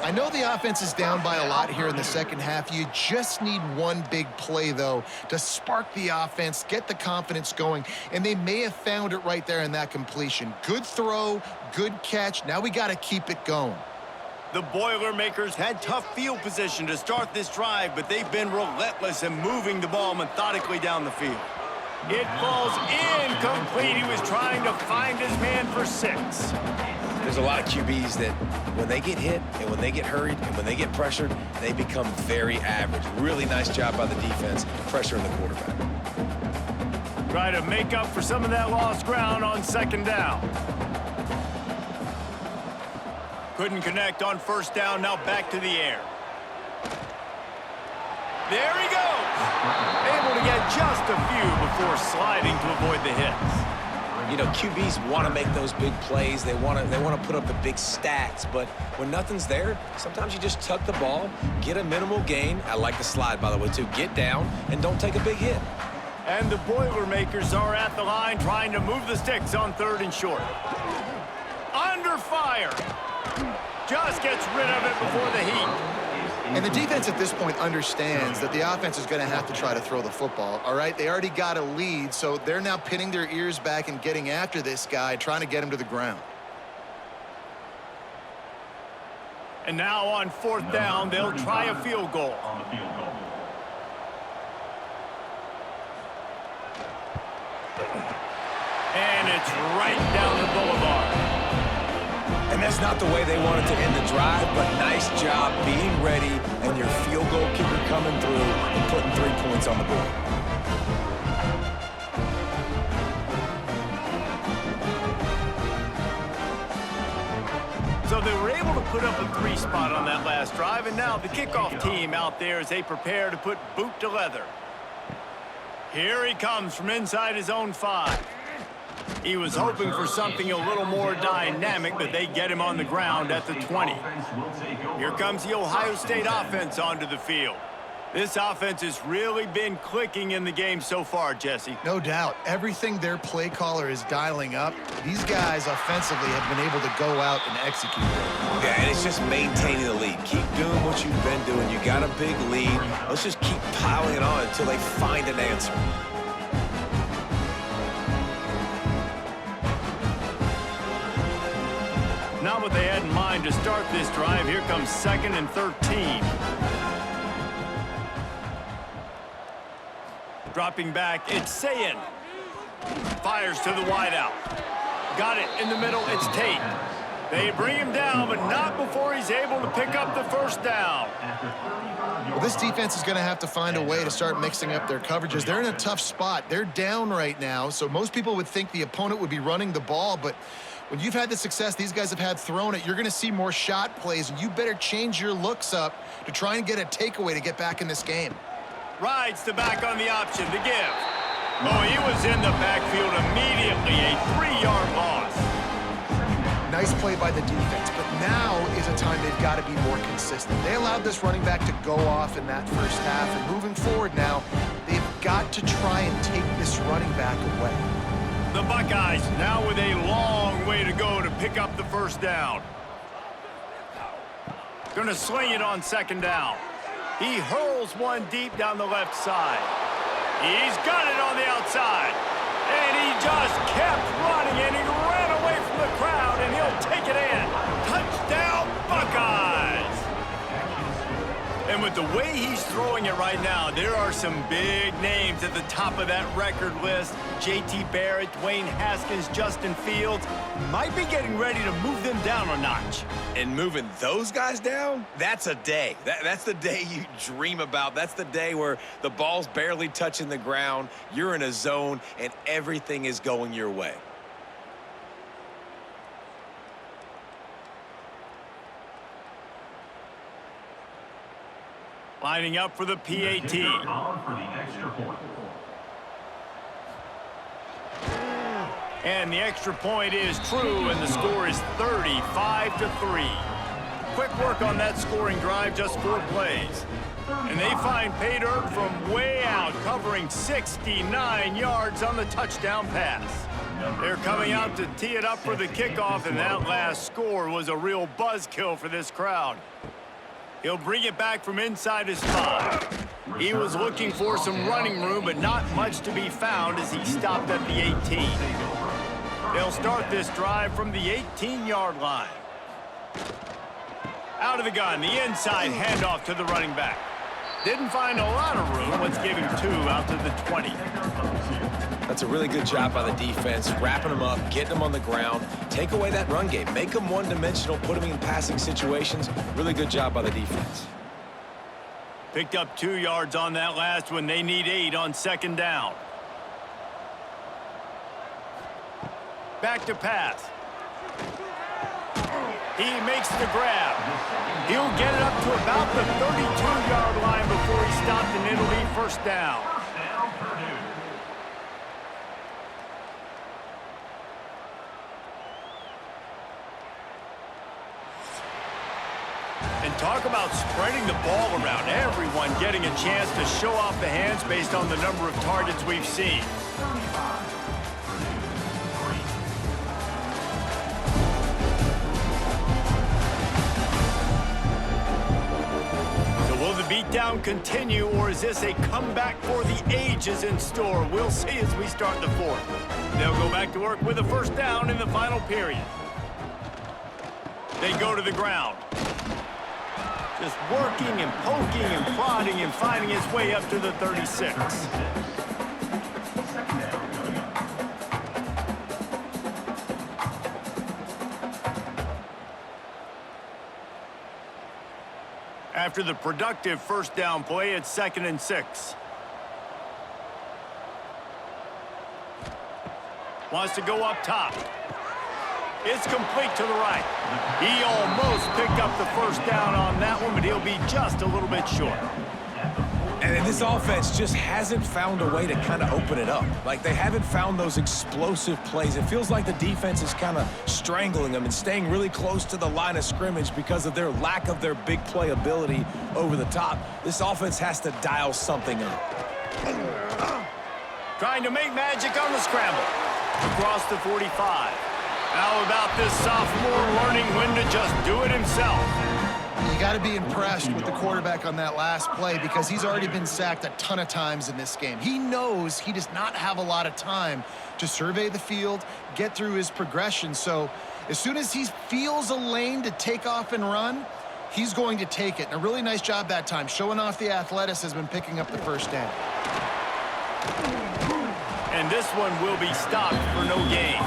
I know the offense is down by a lot here in the second half. You just need one big play, though, to spark the offense, get the confidence going, and they may have found it right there in that completion. Good throw, good catch. Now we got to keep it going. The Boilermakers had tough field position to start this drive, but they've been relentless in moving the ball methodically down the field. It falls incomplete. He was trying to find his man for 6. There's a lot of QBs that when they get hit and when they get hurried and when they get pressured, they become very average. Really nice job by the defense, pressuring the quarterback. Try to make up for some of that lost ground on 2nd down. Couldn't connect on 1st down, now back to the air. There he goes! Able to get just a few before sliding to avoid the hits. You know, QBs want to make those big plays. They want to put up the big stats. But when nothing's there, sometimes you just tuck the ball, get a minimal gain. I like the slide, by the way, too. Get down and don't take a big hit. And the Boilermakers are at the line trying to move the sticks on 3rd and short. Under fire. Just gets rid of it before the heat. And the defense at this point understands that the offense is going to have to try to throw the football, all right? They already got a lead, so they're now pinning their ears back and getting after this guy, trying to get him to the ground. And now on 4th down, they'll try a field goal. On the field goal. And it's right down the boulevard. And that's not the way they wanted to end the drive, but nice job being ready and your field goal kicker coming through and putting 3 points on the board. So they were able to put up a 3 spot on that last drive, and now the kickoff team out there as they prepare to put boot to leather. Here he comes from inside his own 5. He was hoping for something a little more dynamic, but they get him on the ground at the 20. Here comes the Ohio State offense onto the field. This offense has really been clicking in the game so far, Jesse. No doubt. Everything their play caller is dialing up, these guys offensively have been able to go out and execute. Yeah, and it's just maintaining the lead. Keep doing what you've been doing. You got a big lead. Let's just keep piling it on until they find an answer. Not what they had in mind to start this drive. Here comes 2nd and 13. Dropping back, it's Sayin. Fires to the wideout. Got it in the middle, it's Tate. They bring him down, but not before he's able to pick up the 1st down. Well, this defense is going to have to find a way to start mixing up their coverages. They're in a tough spot. They're down right now, so most people would think the opponent would be running the ball, but when you've had the success these guys have had throwing it, you're going to see more shot plays, and you better change your looks up to try and get a takeaway to get back in this game. Rides the back on the option, the give. Oh, he was in the backfield immediately, a 3-yard loss. Nice play by the defense, but now is a time they've got to be more consistent. They allowed this running back to go off in that first half, and moving forward now, they've got to try and take this running back away. The Buckeyes now with a long way to go to pick up the first down. Gonna sling it on second down. He hurls one deep down the left side. He's got it on the outside. And he just kept running, and he ran away from the crowd, and he'll take it in. Touchdown, Buckeyes! And with the way he's throwing it right now, there are some big names at the top of that record list. J.T. Barrett, Dwayne Haskins, Justin Fields might be getting ready to move them down a notch. And moving those guys down, that's a day. That's the day you dream about. That's the day where the ball's barely touching the ground, you're in a zone, and everything is going your way. Lining up for the PAT. On for the extra point. And the extra point is true, and the score is 35-3. Quick work on that scoring drive, just 4 plays. And they find pay dirt from way out, covering 69 yards on the touchdown pass. They're coming out to tee it up for the kickoff, and that last score was a real buzzkill for this crowd. He'll bring it back from inside his 5. He was looking for some running room, but not much to be found as he stopped at the 18. They'll start this drive from the 18-yard line. Out of the gun, the inside handoff to the running back. Didn't find a lot of room. Let's give him 2 out to the 20. That's a really good job by the defense, wrapping them up, getting them on the ground, take away that run game, make them one-dimensional, put them in passing situations. Really good job by the defense. Picked up 2 yards on that last one. They need 8 on second down. Back to pass. He makes the grab. He'll get it up to about the 32-yard line before he stopped, and it'll be first down. And talk about spreading the ball around. Everyone getting a chance to show off the hands based on the number of targets we've seen. So will the beatdown continue, or is this a comeback for the ages in store? We'll see as we start the 4th. They'll go back to work with a first down in the final period. They go to the ground. Just working and poking and prodding and finding his way up to the 36. After the productive first down play, it's 2nd and 6. Wants to go up top. It's complete to the right. He almost picked up the first down on that one, but he'll be just a little bit short. And this offense just hasn't found a way to kind of open it up. Like, they haven't found those explosive plays. It feels like the defense is kind of strangling them and staying really close to the line of scrimmage because of their lack of their big play ability over the top. This offense has to dial something up. Trying to make magic on the scramble. Across the 45. How about this sophomore learning when to just do it himself? You got to be impressed with the quarterback on that last play because he's already been sacked a ton of times in this game. He knows he does not have a lot of time to survey the field, get through his progression. So as soon as he feels a lane to take off and run, he's going to take it. And a really nice job that time, showing off the athleticism and picking up the first down. And this one will be stopped for no gain.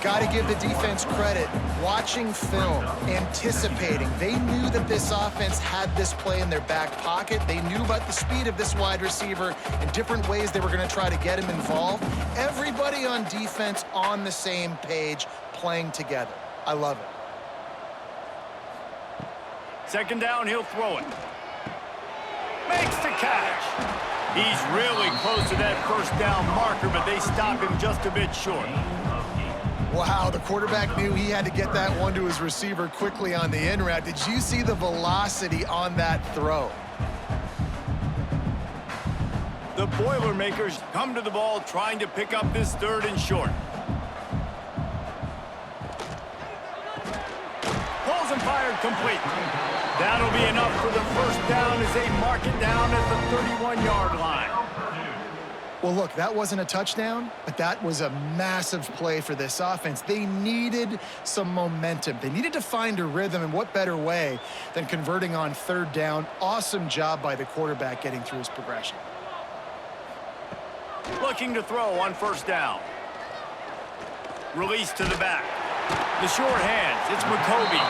Got to give the defense credit. Watching film, anticipating. They knew that this offense had this play in their back pocket. They knew about the speed of this wide receiver and different ways they were going to try to get him involved. Everybody on defense on the same page, playing together. I love it. Second down, he'll throw it. Makes the catch. He's really close to that first down marker, but they stop him just a bit short. Wow, the quarterback knew he had to get that one to his receiver quickly on the in route. Did you see the velocity on that throw? The Boilermakers come to the ball trying to pick up this 3rd and short. Pulls and fired complete. That'll be enough for the first down as they mark it down at the 31-yard line. Well, look, that wasn't a touchdown, but that was a massive play for this offense. They needed some momentum. They needed to find a rhythm, and what better way than converting on 3rd down. Awesome job by the quarterback getting through his progression. Looking to throw on 1st down. Release to the back. The short hands, it's McCoby.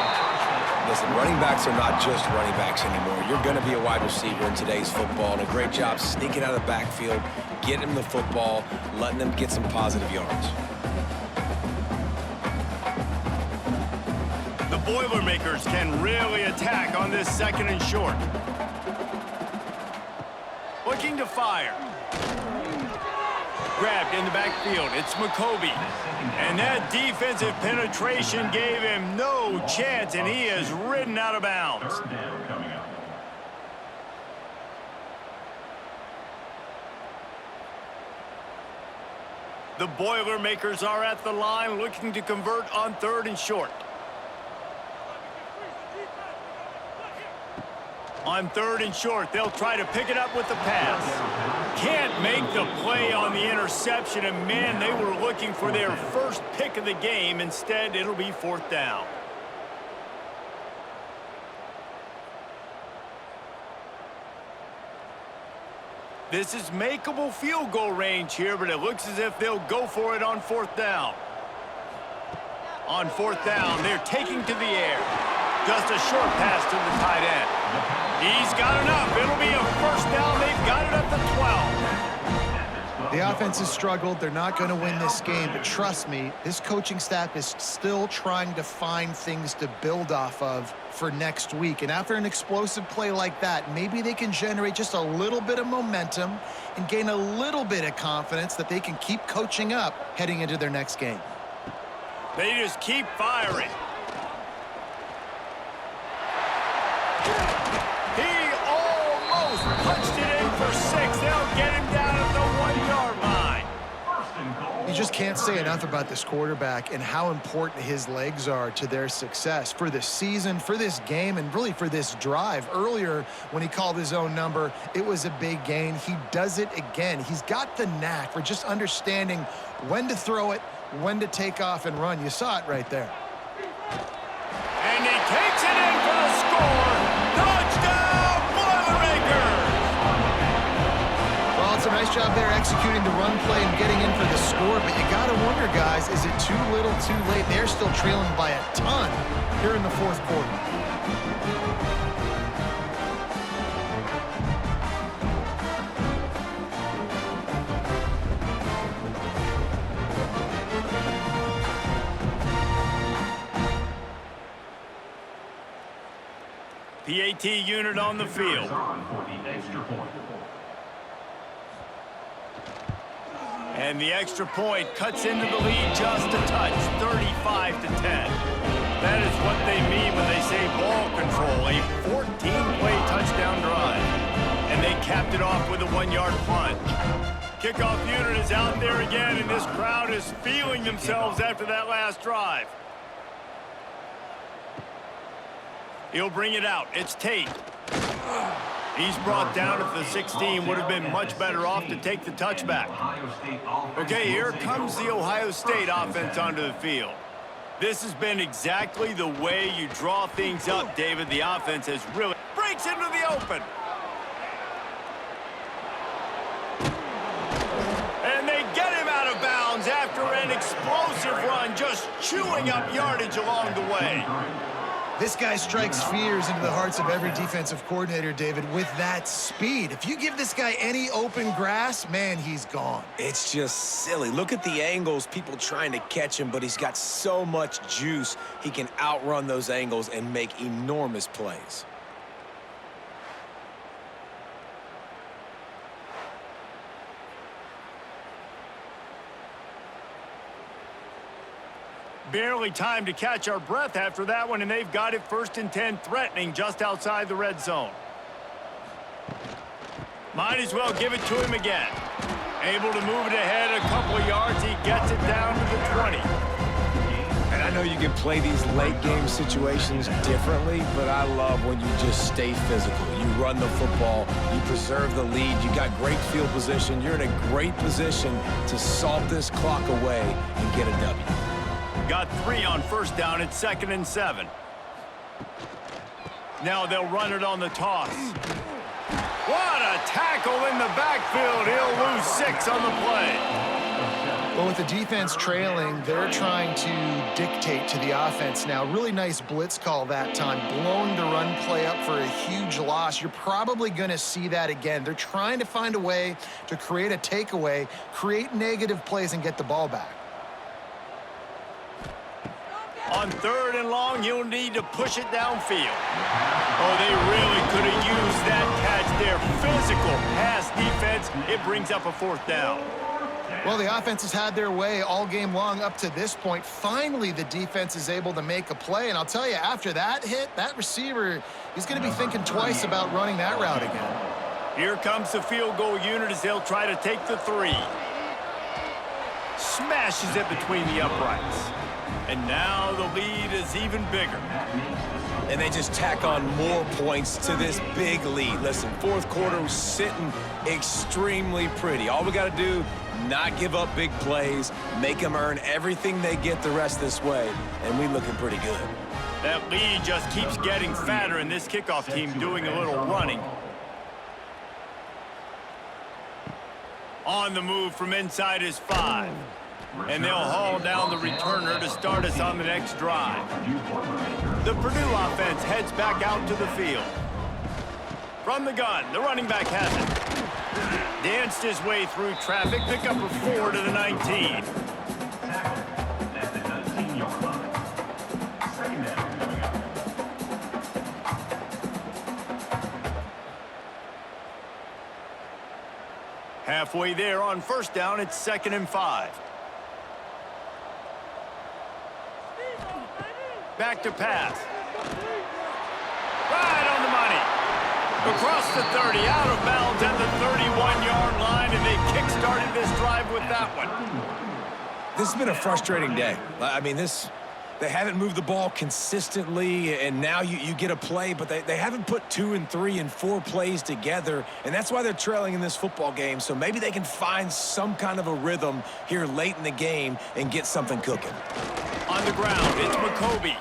Listen, running backs are not just running backs anymore. You're going to be a wide receiver in today's football, and a great job sneaking out of the backfield, getting them the football, letting them get some positive yards. The Boilermakers can really attack on this 2nd and short. Looking to fire. Grabbed in the backfield, it's McCoby. And that defensive penetration gave him no chance, and he is ridden out of bounds. 3rd down coming up. The Boilermakers are at the line looking to convert on 3rd and short. On 3rd and short, they'll try to pick it up with the pass. Can't make the play on the interception, and man, they were looking for their first pick of the game. Instead, it'll be 4th down. This is makeable field goal range here, but it looks as if they'll go for it on 4th down. On 4th down, they're taking to the air. Just a short pass to the tight end. He's got enough. It'll be a 1st down. They've got it at the 12. The offense has struggled. They're not going to win this game, but trust me, this coaching staff is still trying to find things to build off of for next week. And after an explosive play like that, maybe they can generate just a little bit of momentum and gain a little bit of confidence that they can keep coaching up heading into their next game. They just keep firing. He almost punched it in for 6. They'll get him down at the 1-yard line. You just can't say enough about this quarterback and how important his legs are to their success for this season, for this game, and really for this drive. Earlier, when he called his own number, it was a big gain. He does it again. He's got the knack for just understanding when to throw it, when to take off and run. You saw it right there. And he takes it in for the score. Touchdown, Boilermakers! Well, it's a nice job there executing the run play and getting in for the score, but you got to wonder, guys, is it too little, too late? They're still trailing by a ton here in the 4th quarter. PAT unit on the field. For the extra point. And the extra point cuts into the lead just a touch, 35-10. That is what they mean when they say ball control, a 14-play touchdown drive. And they capped it off with a 1-yard plunge. Kickoff unit is out there again, and this crowd is feeling themselves after that last drive. He'll bring it out. It's Tate. He's brought down at the 16. Would have been much better off to take the touchback. Okay, here comes the Ohio State offense onto the field. This has been exactly the way you draw things up, David. The offense has really breaks into the open. And they get him out of bounds after an explosive run, just chewing up yardage along the way. This guy strikes fears into the hearts of every defensive coordinator, David, with that speed. If you give this guy any open grass, man, he's gone. It's just silly. Look at the angles, people trying to catch him, but he's got so much juice. He can outrun those angles and make enormous plays. barely time to catch our breath after that one, and they've got it 1st and 10, threatening just outside the red zone. Might as well give it to him again. Able to move it ahead a couple of yards. He gets it down to the 20. And I know you can play these late game situations differently, but I love when you just stay physical. You run the football, you preserve the lead, you got great field position. You're in a great position to salt this clock away and get a W. Got 3 on 1st down. It's 2nd and 7. Now they'll run it on the toss. What a tackle in the backfield. He'll lose 6 on the play. Well, with the defense trailing, they're trying to dictate to the offense now. Really nice blitz call that time, blowing the run play up for a huge loss. You're probably going to see that again. They're trying to find a way to create a takeaway, create negative plays, and get the ball back. On 3rd and long, you'll need to push it downfield. Oh, they really could have used that catch there. Physical pass defense. It brings up a 4th down. Well, the offense has had their way all game long up to this point. Finally, the defense is able to make a play. And I'll tell you, after that hit, that receiver, he's going to be thinking twice about running that route again. Here comes the field goal unit as they'll try to take the 3. Smashes it between the uprights. And now the lead is even bigger. And they just tack on more points to this big lead. Listen, 4th quarter was sitting extremely pretty. All we got to do, not give up big plays, make them earn everything they get the rest this way, and we looking pretty good. That lead just keeps getting fatter, and this kickoff team doing a little running. On the move from inside is 5. And they'll haul down the returner to start us on the next drive. The Purdue offense heads back out to the field. From the gun, the running back has it. Danced his way through traffic, pick up a 4 to the 19. At the 19-yard line. 2nd down coming up. Halfway there on 1st down, it's 2nd and 5. Back to pass. Right on the money. Across the 30, out of bounds at the 31-yard line, and they kick-started this drive with that one. This has been a frustrating day. I mean, they haven't moved the ball consistently, and now you get a play, but they haven't put 2 and 3 and 4 plays together, and that's why they're trailing in this football game. So maybe they can find some kind of a rhythm here late in the game and get something cooking. On the ground, it's McCoby.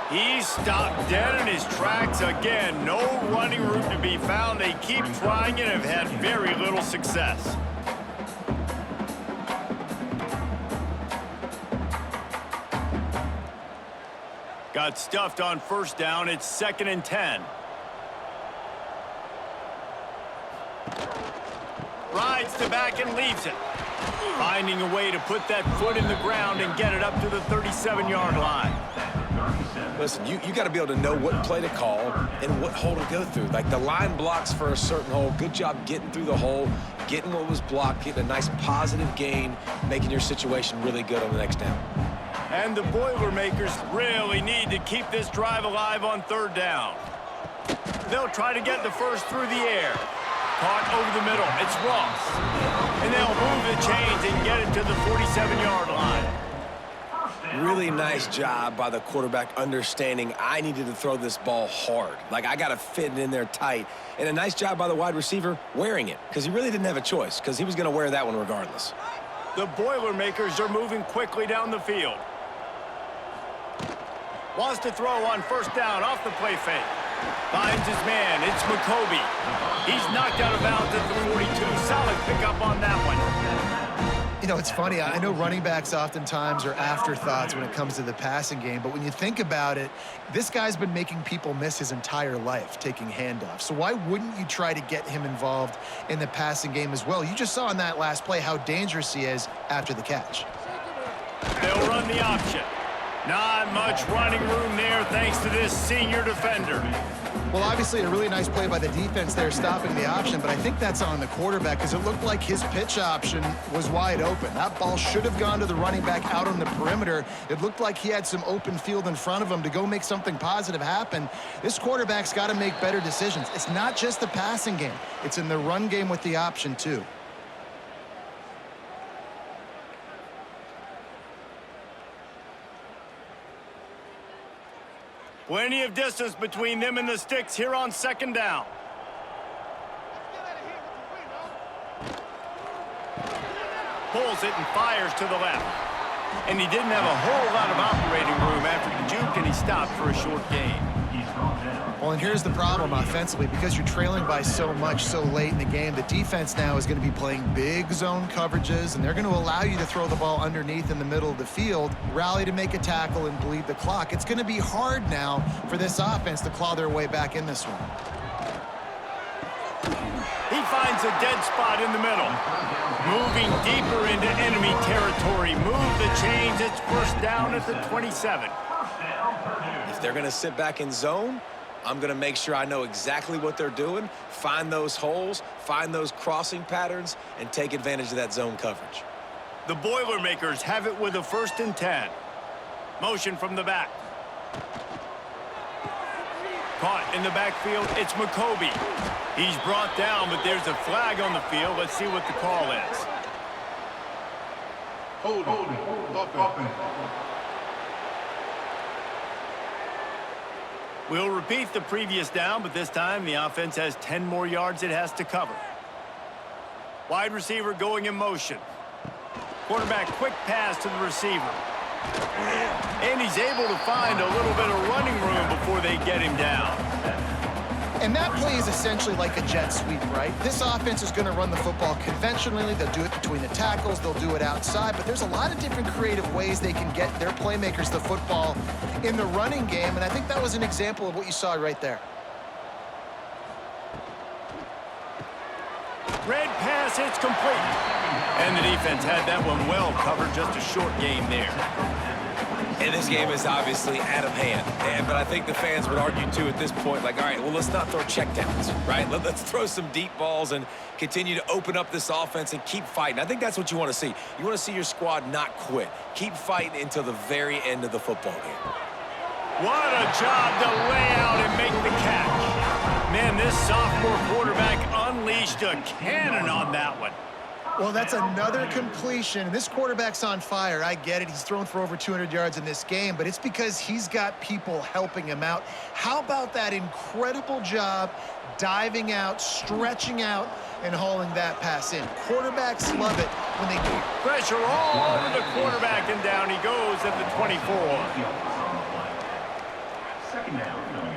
He's stopped dead in his tracks again. No running route to be found. They keep trying and have had very little success. Got stuffed on 1st down. It's 2nd and 10. Rides to back and leaves it. Finding a way to put that foot in the ground and get it up to the 37-yard line. Listen, you got to be able to know what play to call and what hole to go through. Like the line blocks for a certain hole. Good job getting through the hole, getting what was blocked, getting a nice positive gain, making your situation really good on the next down. And the Boilermakers really need to keep this drive alive on 3rd down. They'll try to get the 1st through the air. Caught over the middle. It's Ross. And they'll move the chains and get it to the 47-yard line. Really nice job by the quarterback understanding I needed to throw this ball hard. Like, I got to fit it in there tight. And a nice job by the wide receiver wearing it, because he really didn't have a choice, because he was going to wear that one regardless. The Boilermakers are moving quickly down the field. Wants to throw on 1st down off the play fake. Finds his man. It's McCoby. He's knocked out of bounds at the 42. Solid pickup on that one. You know, it's funny. I know running backs oftentimes are afterthoughts when it comes to the passing game, but when you think about it, this guy's been making people miss his entire life taking handoffs. So why wouldn't you try to get him involved in the passing game as well? You just saw in that last play how dangerous he is after the catch. They'll run the option. Not much running room there thanks to this senior defender. Well, obviously a really nice play by the defense there stopping the option, but I think that's on the quarterback because it looked like his pitch option was wide open. That ball should have gone to the running back out on the perimeter. It looked like he had some open field in front of him to go make something positive happen. This quarterback's got to make better decisions. It's not just the passing game. It's in the run game with the option too. Plenty of distance between them and the Stix here on second down. Pulls it and fires to the left. And he didn't have a whole lot of operating room after the juke, and he stopped for a short gain. Well, and here's the problem offensively. Because you're trailing by so much so late in the game, the defense now is going to be playing big zone coverages, and they're going to allow you to throw the ball underneath in the middle of the field, rally to make a tackle, and bleed the clock. It's going to be hard now for this offense to claw their way back in this one. He finds a dead spot in the middle. Moving deeper into enemy territory. Move the chains. It's first down at the 27. If they're going to sit back in zone, I'm going to make sure I know exactly what they're doing, find those holes, find those crossing patterns, and take advantage of that zone coverage. The Boilermakers have it with a 1st and 10. Motion from the back. Caught in the backfield, it's McCoby. He's brought down, but there's a flag on the field. Let's see what the call is. Holding. We'll repeat the previous down, but this time the offense has 10 more yards it has to cover. Wide receiver going in motion. Quarterback quick pass to the receiver. And he's able to find a little bit of running room before they get him down. And that play is essentially like a jet sweep, right? This offense is going to run the football conventionally. They'll do it between the tackles. They'll do it outside. But there's a lot of different creative ways they can get their playmakers the football in the running game. And I think that was an example of what you saw right there. Red pass, it's complete. And the defense had that one well covered, just a short game there. And this game is obviously out of hand. But I think the fans would argue, too, at this point, like, all right, well, let's not throw checkdowns, right? Let's throw some deep balls and continue to open up this offense and keep fighting. I think that's what you want to see. You want to see your squad not quit. Keep fighting until the very end of the football game. What a job to lay out and make the catch. Man, this sophomore quarterback unleashed a cannon on that one. Well, that's another completion. This quarterback's on fire. I get it. He's thrown for over 200 yards in this game, but it's because he's got people helping him out. How about that incredible job diving out, stretching out, and hauling that pass in? Quarterbacks love it when they do. Pressure all over the quarterback, and down he goes at the 24. Second down.